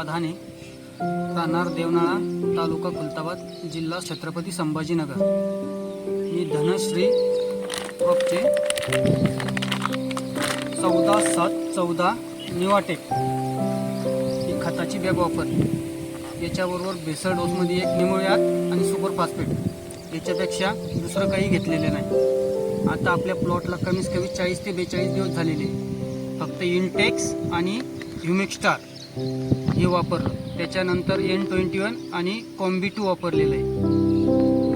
धाने, राहणार देवनाळा, तालुका खुलताबाद, जिल्हा छत्रपती संभाजीनगर। मी धनश्री क्रॉपचे 14-7-14 निवाटेक ही खताची बॅग वापरली। याच्याबरोबर बेसल डोसमध्ये एक निमोळ्यात आणि सुपर फॉस्फेट, याच्यापेक्षा दुसरं काही घेतलेले नाही। आता आपल्या प्लॉटला कमीत कमी 40 ते 42 दिवस झालेले। फक्त इंटेक्स आणि ह्युमिक स्टार हे वापरलं, त्याच्यानंतर N21 आणि कॉम्बी2 वापरलेलं आहे।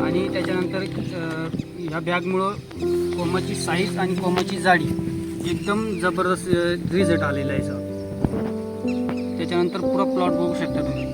आणि त्याच्यानंतर ह्या बॅगमुळं कोमाची साईज आणि कोमाची जाडी एकदम जबरदस्त रिझल्ट आलेला आहे सर। त्याच्यानंतर पुरा प्लॉट बघू शकता तुम्ही।